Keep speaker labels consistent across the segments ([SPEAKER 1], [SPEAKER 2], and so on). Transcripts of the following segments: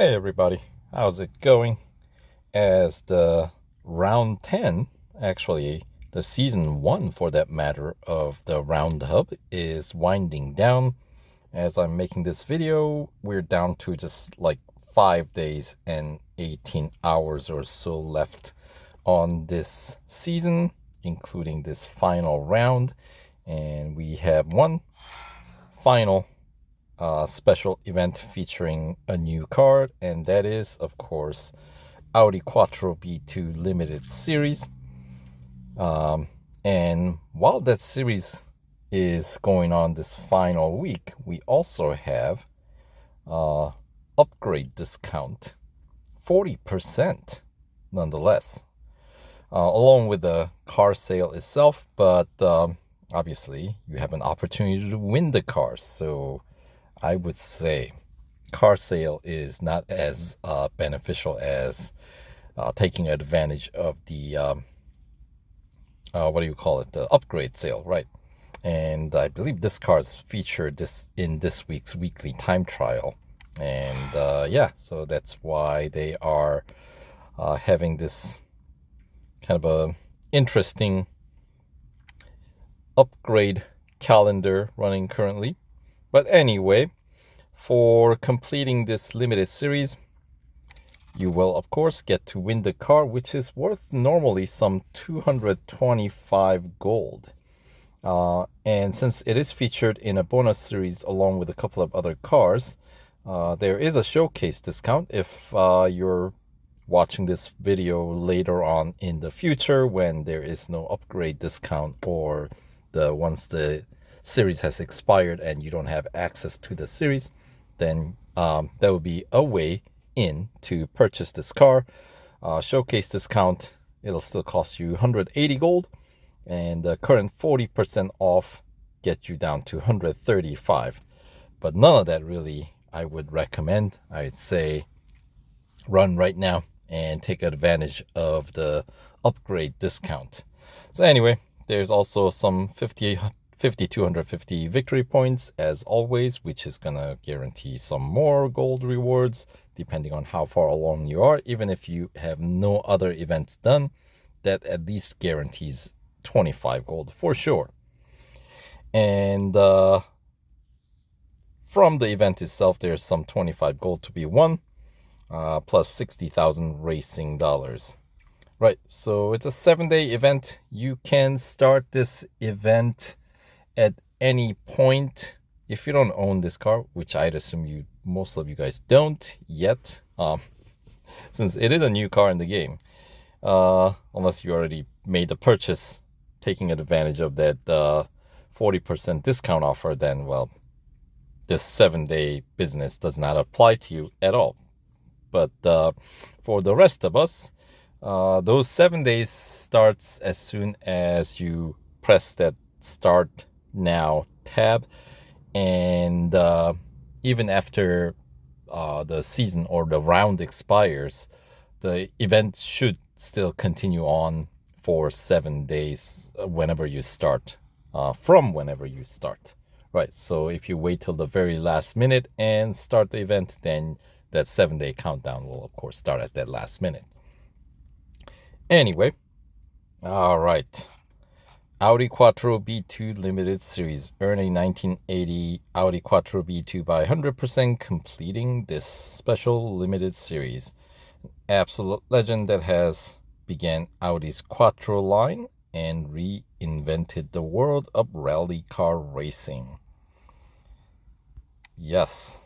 [SPEAKER 1] Hey everybody, how's it going? As the round 10, actually the season 1 for that matter, of the Roundup is winding down. As I'm making this video, we're down to just like 5 days and 18 hours or so left on this season, including this final round. And we have one final special event featuring a new card, and that is, of course, Audi Quattro B2 Limited Series. And while that series is going on this final week, we also have upgrade discount 40% nonetheless, along with the car sale itself. But obviously, you have an opportunity to win the car. So I would say car sale is not as beneficial as taking advantage of the what do you call it, the upgrade sale, right? And I believe this car is featured in this week's weekly time trial. And yeah, so that's why they are having this kind of a interesting upgrade calendar running currently. But anyway, for completing this limited series, you will of course get to win the car, which is worth normally some 225 gold. And since it is featured in a bonus series along with a couple of other cars, there is a showcase discount if you're watching this video later on in the future when there is no upgrade discount, or once the series has expired and you don't have access to the series. Then that would be a way in to purchase this car. Showcase discount, it'll still cost you 180 gold, and the current 40% off gets you down to 135. But none of that really I would recommend. I'd say run right now and take advantage of the upgrade discount. So anyway, there's also some 250 victory points as always, which is gonna guarantee some more gold rewards depending on how far along you are. Even if you have no other events done, that at least guarantees 25 gold for sure. And from the event itself, there's some 25 gold to be won, plus 60,000 racing dollars. Right, so it's a 7-day event. You can start this event at any point. If you don't own this car, which I'd assume most of you guys don't yet, since it is a new car in the game, unless you already made the purchase taking advantage of that 40% discount offer, then well, this 7-day business does not apply to you at all. But for the rest of us, those 7 days starts as soon as you press that start now tab, and even after the season or the round expires, the event should still continue on for 7 days whenever you start, from whenever you start. Right, so if you wait till the very last minute and start the event, then that 7-day countdown will of course start at that last minute. Anyway, all right. Audi Quattro B2 Limited Series. Earn a 1980 Audi Quattro B2 by 100% completing this special limited series. Absolute legend that has began Audi's Quattro line and reinvented the world of rally car racing. Yes,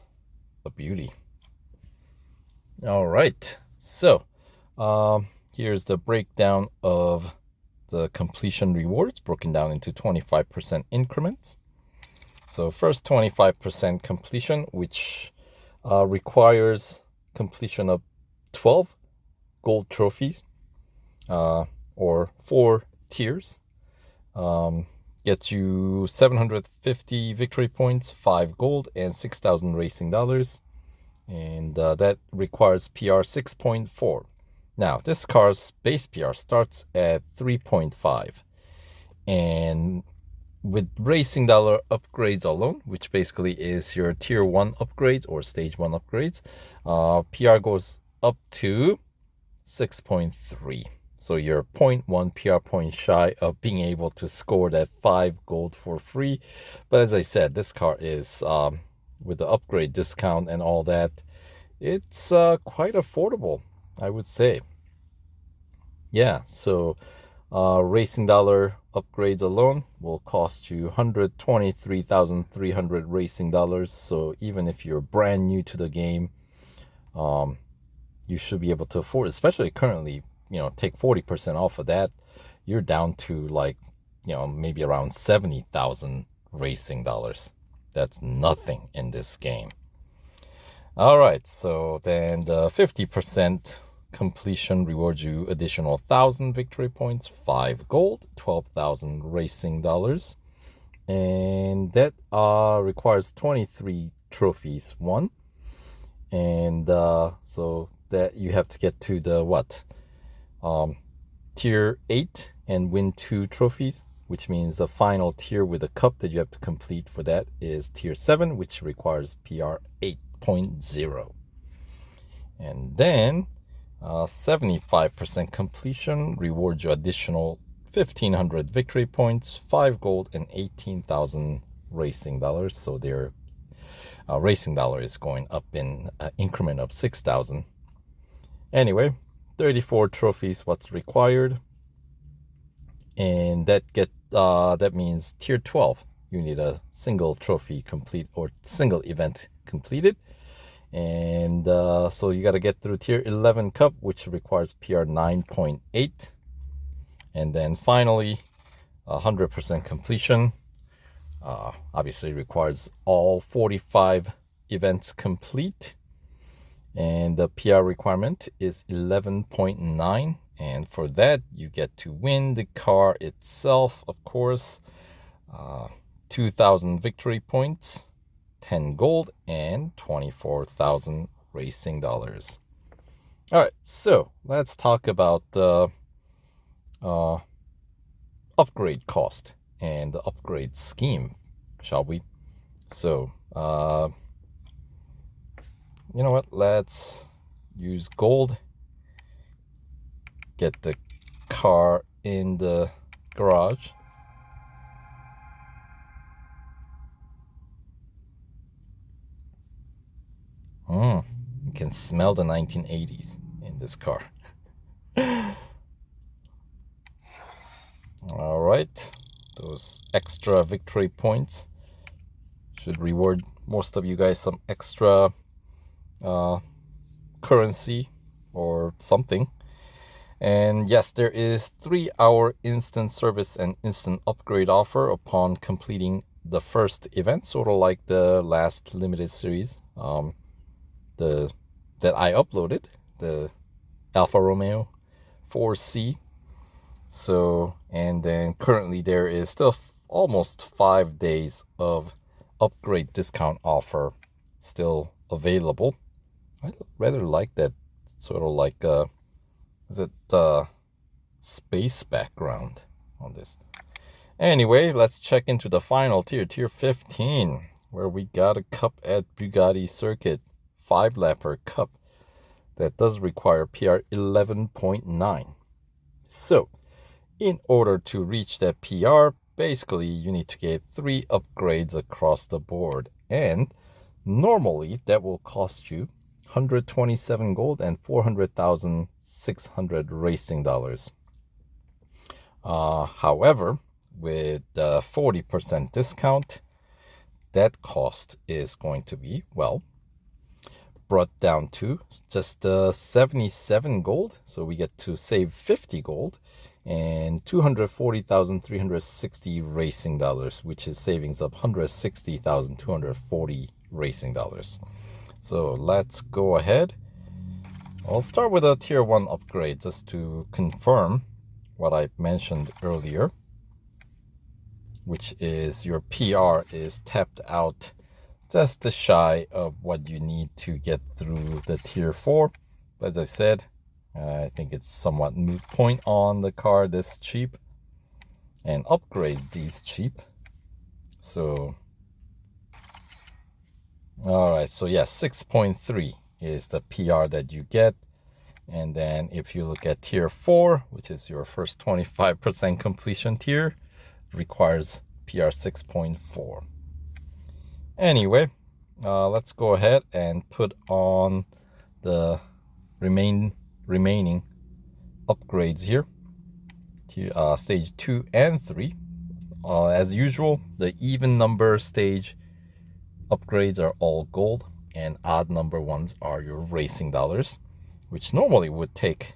[SPEAKER 1] a beauty. All right, so here's the breakdown of the completion rewards, broken down into 25% increments. So first 25% completion, which requires completion of 12 gold trophies, or 4 tiers. Gets you 750 victory points, 5 gold, and 6,000 racing dollars. And that requires PR 6.4. Now, this car's base PR starts at 3.5. And with racing dollar upgrades alone, which basically is your tier 1 upgrades or stage 1 upgrades, PR goes up to 6.3. So you're 0.1 PR point shy of being able to score that 5 gold for free. But as I said, this car is, with the upgrade discount and all that, it's quite affordable, I would say. Yeah, so racing dollar upgrades alone will cost you 123,300 racing dollars. So even if you're brand new to the game, you should be able to afford, especially currently, take 40% off of that. You're down to like, maybe around 70,000 racing dollars. That's nothing in this game. All right, so then the 50% completion rewards you additional 1,000 victory points, 5 gold, 12,000 racing dollars. And that requires 23 trophies won. And so that you have to get to the tier 8 and win 2 trophies, which means the final tier with a cup that you have to complete for that is tier 7, which requires PR 8.0. And then 75% completion rewards you additional 1,500 victory points, 5 gold, and 18,000 racing dollars. So their racing dollar is going up in an increment of 6,000. Anyway, 34 trophies what's required, and that means tier 12 you need a single trophy complete or single event completed. And so you got to get through tier 11 cup, which requires PR 9.8. And then finally 100% completion obviously requires all 45 events complete, and the PR requirement is 11.9. And for that you get to win the car itself, of course. 2,000 victory points, 10 gold, and 24,000 racing dollars. All right, so let's talk about the upgrade cost and the upgrade scheme, shall we? So you know what, let's use gold, get the car in the garage. You can smell the 1980s in this car. All right, those extra victory points should reward most of you guys some extra currency or something. And yes, there is 3-hour instant service and instant upgrade offer upon completing the first event, sort of like the last limited series that I uploaded, the Alfa Romeo 4C. So, and then currently there is still almost 5 days of upgrade discount offer still available. I rather like that sort of like is it space background on this. Anyway, let's check into the final tier 15, where we got a cup at Bugatti Circuit, 5-lapper cup that does require PR 11.9. So in order to reach that PR, basically you need to get 3 upgrades across the board, and normally that will cost you 127 gold and 400,600 racing dollars. However, with the 40% discount, that cost is going to be, well, brought down to just 77 gold. So we get to save 50 gold and 240,360 racing dollars, which is savings of 160,240 racing dollars. So let's go ahead. I'll start with a tier 1 upgrade just to confirm what I mentioned earlier, which is your PR is tapped out just shy of what you need to get through the tier 4. As I said, I think it's somewhat moot point on the car this cheap and upgrades these cheap. So, all right, so yeah, 6.3 is the PR that you get. And then if you look at tier 4, which is your first 25% completion tier, requires PR 6.4. Anyway, let's go ahead and put on the remaining upgrades here to stage 2 and 3. As usual, the even number stage upgrades are all gold, and odd number ones are your racing dollars, which normally would take,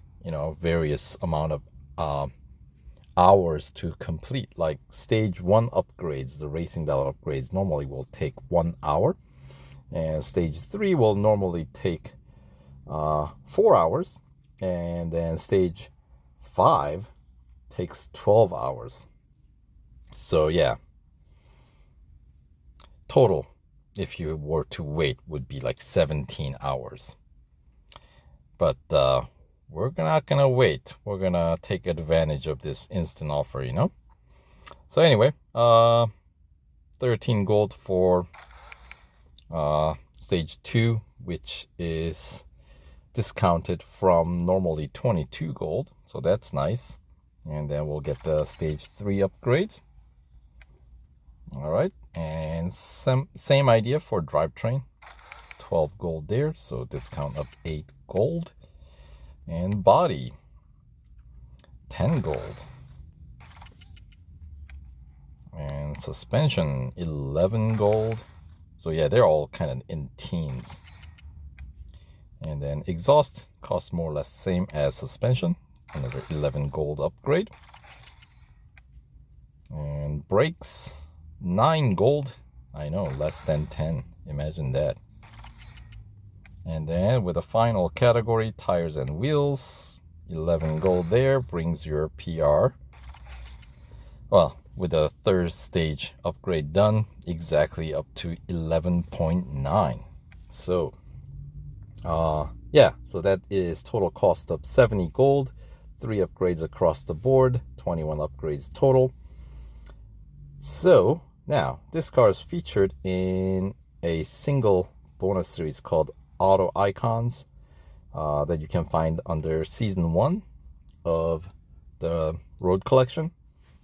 [SPEAKER 1] various amount of hours to complete. Like stage 1 upgrades, the racing dollar upgrades normally will take 1 hour, and stage 3 will normally take 4 hours, and then stage 5 takes 12 hours. So yeah, total, if you were to wait, would be like 17 hours. But we're not gonna wait. We're gonna take advantage of this instant offer, So anyway, 13 gold for stage 2, which is discounted from normally 22 gold, so that's nice. And then we'll get the stage 3 upgrades. All right, and same idea for drivetrain, 12 gold there, so discount of 8 gold. And body, 10 gold. And suspension, 11 gold. So yeah, they're all kind of in teens. And then exhaust costs more or less same as suspension, another 11 gold upgrade. And brakes, 9 gold. I know, less than 10. Imagine that. And then with the final category, tires and wheels, 11 gold there brings your PR. Well, with the third stage upgrade done, exactly up to 11.9. So, yeah, so that is total cost of 70 gold, 3 upgrades across the board, 21 upgrades total. So, now, this car is featured in a single bonus series called Auto Icons that you can find under Season 1 of the Road Collection.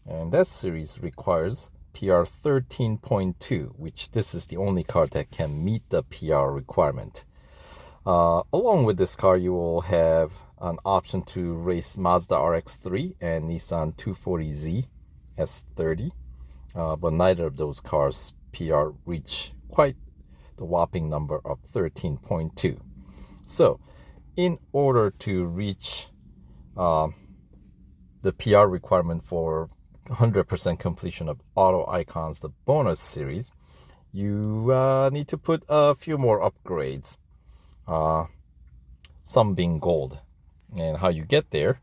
[SPEAKER 1] And that series requires PR 13.2, which this is the only car that can meet the PR requirement. Along with this car, you will have an option to race Mazda RX-3 and Nissan 240Z S30. But neither of those cars PR reach quite the whopping number of 13.2. So, in order to reach the PR requirement for 100% completion of Auto Icons, the bonus series, you need to put a few more upgrades, some being gold. And how you get there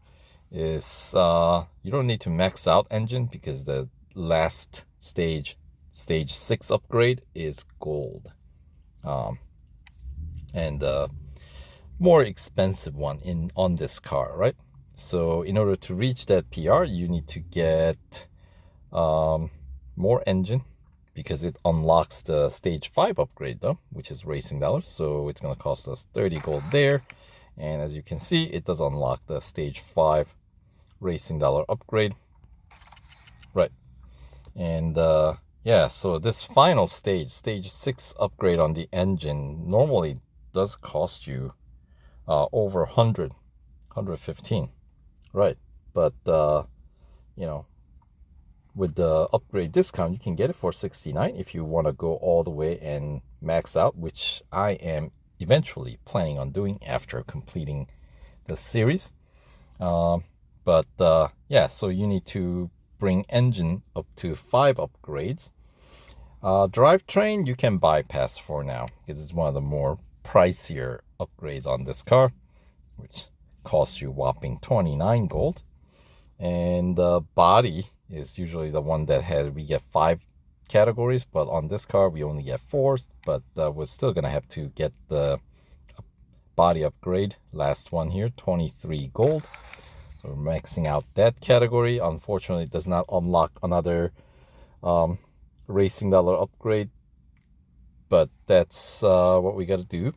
[SPEAKER 1] is you don't need to max out engine, because the last stage 6 upgrade is gold. And more expensive one on this car, right? So in order to reach that PR, you need to get more engine, because it unlocks the stage 5 upgrade though, which is racing dollars. So it's going to cost us 30 gold there. And as you can see, it does unlock the stage 5 racing dollar upgrade, right? And yeah, so this final stage 6 upgrade on the engine normally does cost you over 115, right? But with the upgrade discount, you can get it for 69 if you want to go all the way and max out, which I am eventually planning on doing after completing the series. But yeah, so you need to bring engine up to 5 upgrades. Drivetrain you can bypass for now, because it's one of the more pricier upgrades on this car, which costs you whopping 29 gold. And the body is usually the one that we get 5 categories, but on this car we only get 4. But we're still gonna have to get the body upgrade, last one here, 23 gold. So we're maxing out that category. Unfortunately, it does not unlock another racing dollar upgrade, but that's what we got to do.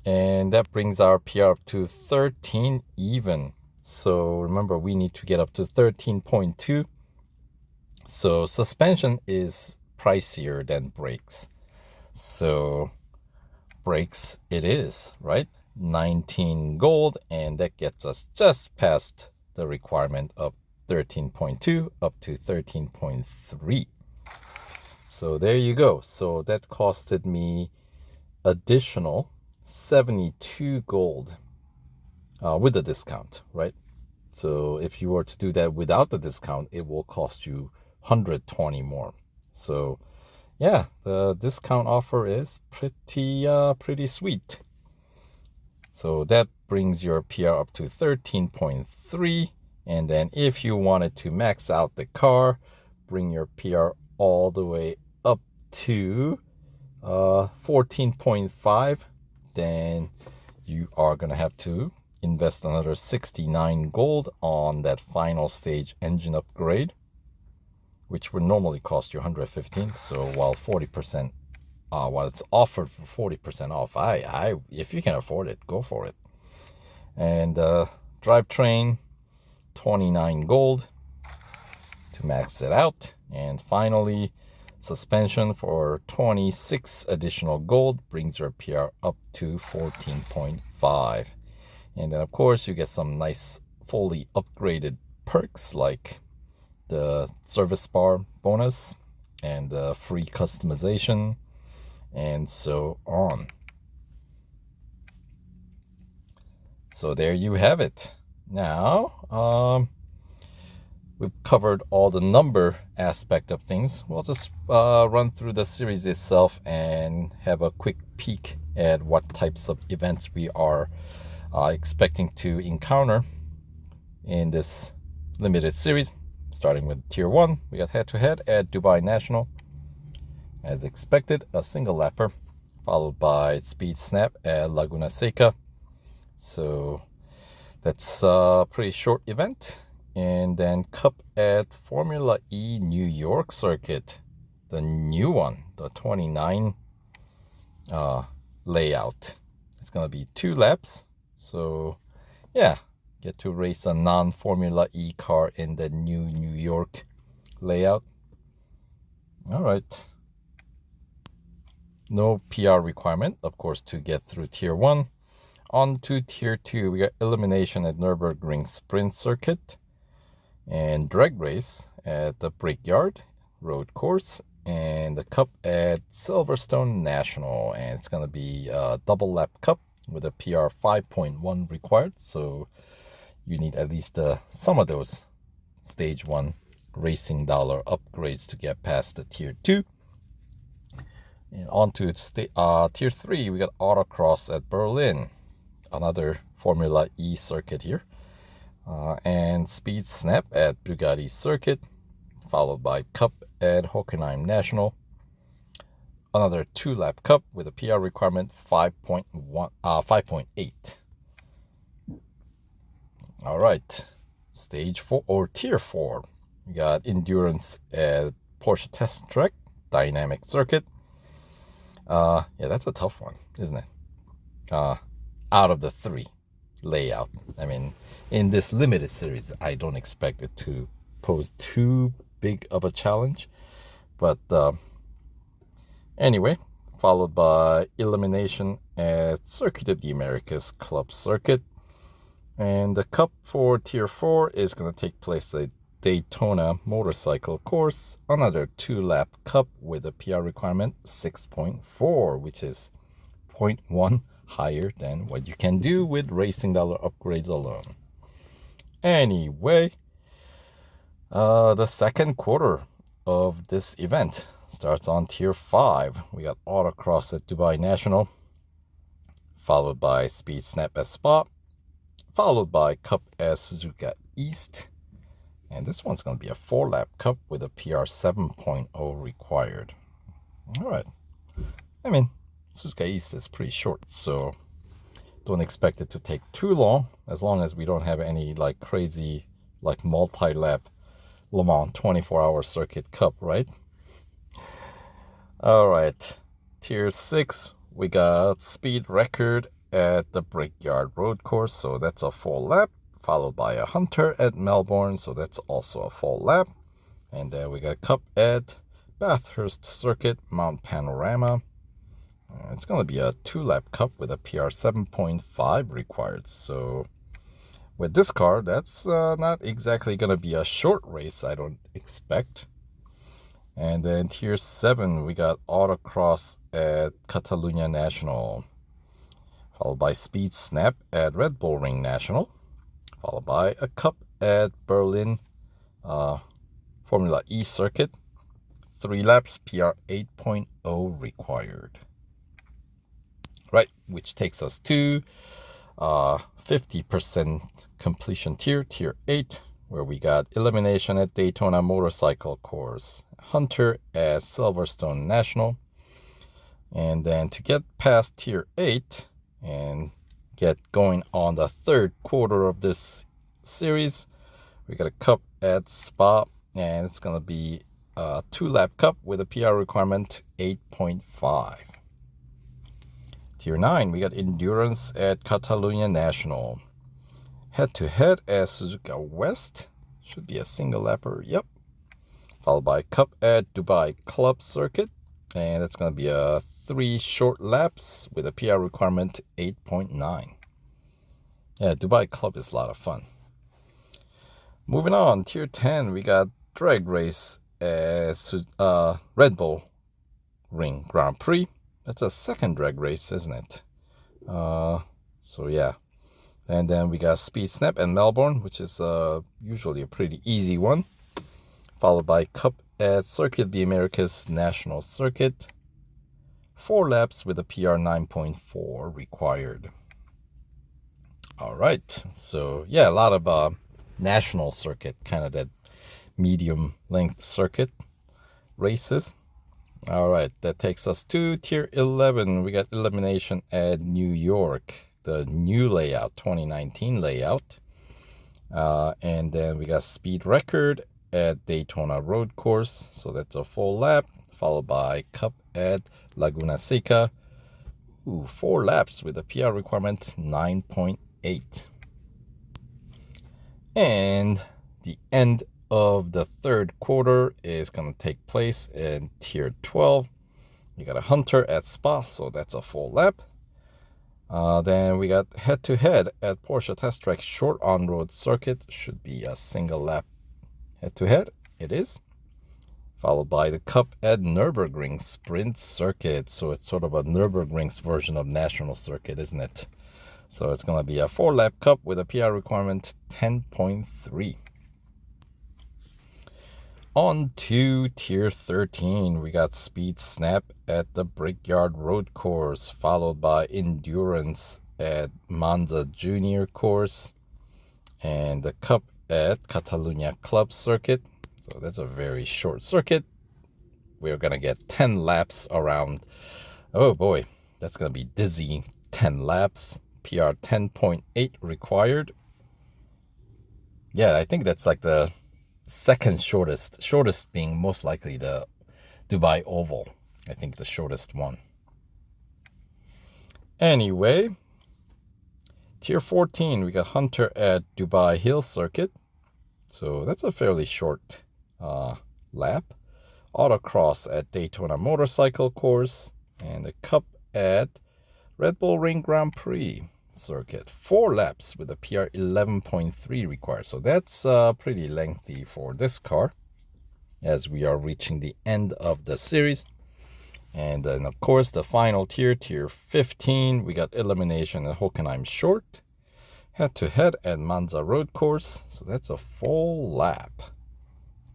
[SPEAKER 1] And that brings our PR up to 13 even. So remember, we need to get up to 13.2. So suspension is pricier than brakes. So brakes it is, right? 19 gold, and that gets us just past the requirement of 13.2 up to 13.3. So there you go. So that costed me additional 72 gold with the discount, right? So if you were to do that without the discount, it will cost you 120 more. So yeah, the discount offer is pretty sweet. So that brings your PR up to 13.3. And then if you wanted to max out the car, bring your PR all the way up to 14.5, then you are going to have to invest another 69 gold on that final stage engine upgrade, which would normally cost you 115. So while 40%, while it's offered for 40% off, if you can afford it, go for it. And drivetrain, 29 gold to max it out. And finally, suspension for 26 additional gold brings your PR up to 14.5. And then of course you get some nice fully upgraded perks like the service bar bonus and the free customization and so on. So there you have it. Now we've covered all the number aspect of things. We'll just run through the series itself and have a quick peek at what types of events we are expecting to encounter in this limited series. Starting with Tier 1, we got head-to-head at Dubai National. As expected, a single lapper, followed by Speed Snap at Laguna Seca. So that's a pretty short event. And then Cup at Formula E New York circuit, the new one, the 29 layout. It's going to be 2 laps. So yeah, get to race a non-Formula E car in the new New York layout. All right. No PR requirement, of course, to get through Tier 1. On to Tier 2, we got elimination at Nürburgring Sprint Circuit and drag race at the Brickyard Road Course and the Cup at Silverstone National. And it's going to be a double lap cup with a PR 5.1 required. So you need at least some of those Stage 1 racing dollar upgrades to get past the Tier 2. And on to Tier 3, we got Autocross at Berlin, another Formula E circuit here. And Speed Snap at Bugatti Circuit, followed by Cup at Hockenheim National. Another 2-lap cup with a PR requirement 5.8. All right, Stage 4 or Tier 4. We got Endurance at Porsche Test Track, Dynamic Circuit. Yeah, that's a tough one, isn't it? Out of the 3 layout. I mean, in this limited series, I don't expect it to pose too big of a challenge. But anyway, followed by elimination at Circuit of the Americas Club Circuit. And the cup for Tier 4 is going to take place at Daytona Motorcycle Course, another 2-lap cup with a PR requirement 6.4, which is 0.1 higher than what you can do with racing dollar upgrades alone. Anyway, the second quarter of this event starts on Tier 5. We got Autocross at Dubai National, followed by Speed Snap at Spa, followed by Cup at Suzuka East. And this one's going to be a 4-lap cup with a PR 7.0 required. All right. I mean, Suzuka East is pretty short, so don't expect it to take too long as we don't have any like crazy like multi-lap Le Mans 24-hour circuit cup, right? All right, Tier 6, we got speed record at the Brickyard Road Course, so that's a full lap, followed by a Hunter at Melbourne, so that's also a full lap. And then we got a Cup at Bathurst Circuit, Mount Panorama. It's going to be a 2-lap Cup with a PR 7.5 required, so with this car, that's not exactly going to be a short race, I don't expect. And then Tier 7, we got Autocross at Catalunya National, followed by Speed Snap at Red Bull Ring National, followed by a Cup at Berlin Formula E Circuit. 3 laps, PR 8.0 required. Right, which takes us to 50% completion tier, Tier 8, where we got elimination at Daytona Motorcycle Course, Hunter at Silverstone National. And then to get past Tier 8 and get going on the third quarter of this series, we got a Cup at Spa, and it's going to be a 2-lap Cup with a PR requirement 8.5. Tier 9, we got Endurance at Catalunya National. Head-to-head at Suzuka West. Should be a single lapper, yep. Followed by Cup at Dubai Club Circuit. And that's going to be a 3 short laps with a PR requirement 8.9. Yeah, Dubai Club is a lot of fun. Moving on, Tier 10, we got Drag Race at Red Bull Ring Grand Prix. That's a second drag race, isn't it? So yeah. And then we got Speed Snap and Melbourne, which is usually a pretty easy one. Followed by Cup at Circuit of the Americas National Circuit. 4 laps with a PR 9.4 required. All right. So yeah, a lot of national circuit, kind of that medium length circuit races. All right, that takes us to Tier 11. We got elimination at New York, the new layout, 2019 layout. And then we got speed record at Daytona Road Course. So that's a full lap, followed by Cup at Laguna Seca. 4 laps with a PR requirement 9.8. And the end of the third quarter is going to take place in Tier 12. You got a Hunter at Spa, so that's a full lap. Then we got head-to-head at Porsche Test Track Short On-Road Circuit. Should be a single lap head-to-head. It is. Followed by the Cup at Nürburgring Sprint Circuit. So it's sort of a Nürburgring's version of National Circuit, isn't it? So it's going to be a 4-lap Cup with a PR requirement 10.3. On to Tier 13, we got Speed Snap at the Brickyard Road Course, followed by Endurance at Monza Junior Course, and the Cup at Catalunya Club Circuit. So that's a very short circuit. We're going to get 10 laps around. Oh boy, that's going to be dizzy. 10 laps, PR 10.8 required. Yeah, I think that's like the second shortest being most likely the Dubai Oval. I think the shortest one. Anyway, Tier 14, we got Hunter at Dubai Hill Circuit. So that's a fairly short lap. Autocross at Daytona Motorcycle Course. And the Cup at Red Bull Ring Grand Prix Circuit. 4 laps with a PR 11.3 required. So that's pretty lengthy for this car as we are reaching the end of the series. And then, of course, the final tier, Tier 15, we got elimination at Hockenheim Short. Head-to-head at Monza Road Course. So that's a full lap.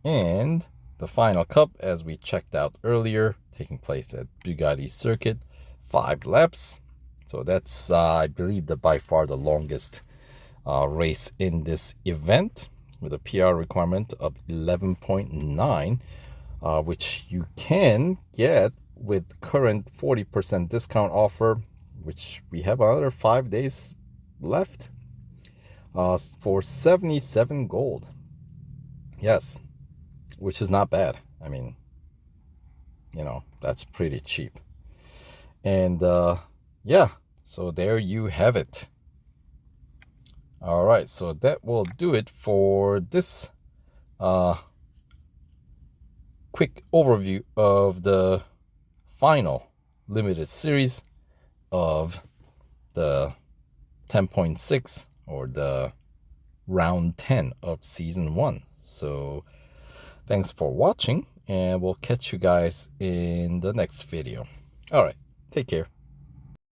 [SPEAKER 1] And the final cup, as we checked out earlier, taking place at Bugatti Circuit. 5 laps. So that's, I believe, by far the longest race in this event with a PR requirement of 11.9, which you can get with current 40% discount offer, which we have another 5 days left, for 77 gold. Yes, which is not bad. I mean, That's pretty cheap. And yeah, so there you have it. All right, so that will do it for this quick overview of the final limited series of the 10.6, or the round 10 of season 1. So thanks for watching, and we'll catch you guys in the next video. All right, take care.